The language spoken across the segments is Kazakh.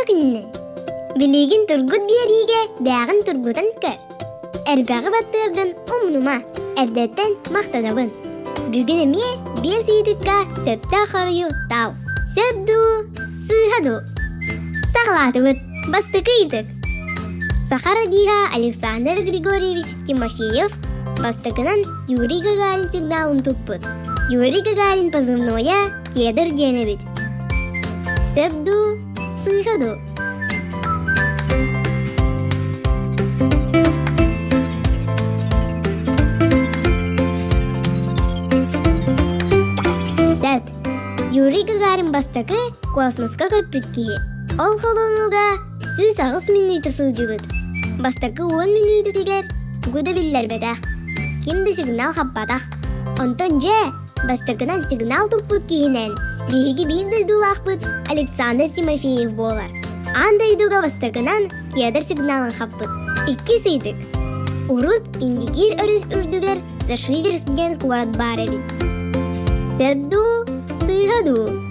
күнне. Билигин тургут биериге бягын тургутан көр. Эрбәгы баттыргын умнума, эрдеттен мактадабын. Бүгін эме бес идикка сөпті қарыю тау. Сөпду, сыйхаду. Сағлатыбыт, бастықы идік. Сахара диха Александр Григорьевич Тимофеев бастықынан Юрий Гагарин сигналын туппыт. Юрий Гагарин позывноя кедр денебит. Сөпду, сыйхаду. Сөп. Юрий Гагарин бастықы космосқа көппіт кейі. Ол қолонуға сүз ағыз минуты сылжығыт. Бастықы 10 минуты дегер тугуда биллер бетақ. Кимді сигнал қаппадақ. Онтон же бастықынан сигнал тұппыт кейінен бигі білді дулақпыт Александр Тимофеев болар. Андай дуға бастықынан кедір сигналын қаппыт. 2 сыйдық. Урут индигир өріс үрдігер зашиверскен куарат бар әбіт. Сөпду, сыйхаду.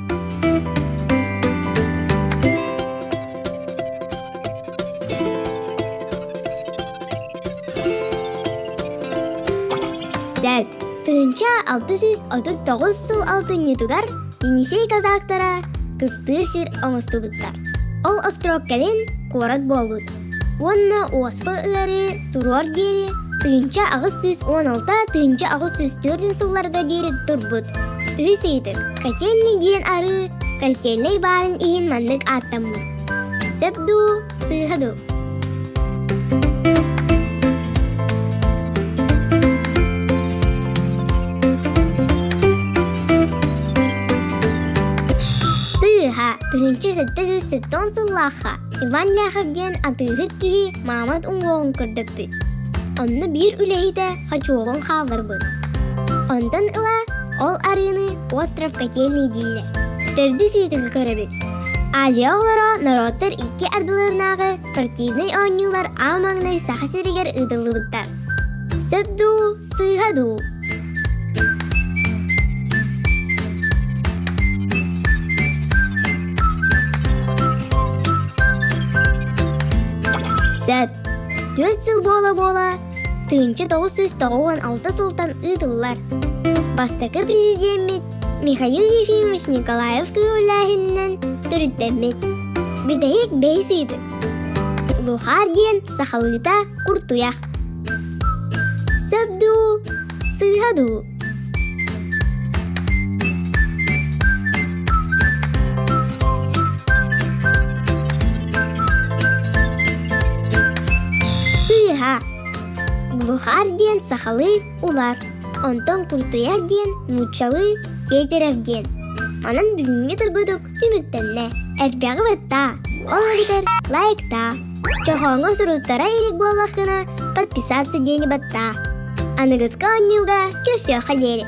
Сөп. Тыынча 639 сыл алтын етугар Енисей казақтара кыстыр сир оңыстубыттар. Ол острог кәлен корат болбыт. Онна оспа ыры турор дері тыынча 916, тыынча 904 сылларға дері турбыт. Үсейдік, котельный ден ары, котельный барын иін мандық аттамы. Сөпду, сыйхаду. Сыйха, тыынча 770 сыллаха. Иван Ляховден атығыт кейі Мамат ұңғоғын көрдөппі. Онны бір үлейді хачуғын қалдырбы. Ондан ыла ол арыны остров котельный дейлі. Төрді сейтігі көрібіт. Азия олара народтар 2 ардыларынағы спортивный ойнылар амаңнай сақасырегер ұдылыбыттар. Сөпду, сыйхаду. Сөп. 4 сыл бола-бола, тыынча 996 сылтан ұдылар. Бастықы президент Михаил Ефимович Николаев күйіләхіннен түріттемет. Бітейік бейсейді. Лухар ден сақалыта құртуяқ. Сөпду, сыйхаду. Сыйха. Лухар ден сақалы улар. Онтон құртуяқ ден мұтчалы кетерев ден. Анан бүгінгі тұргыдық түміктенне. Әрбәғі бітта. Ол бітер лайкта. Чоқоңғы сұруттара елік болақына подписаться дені бітта. Анығызға онюға көрсе қалері.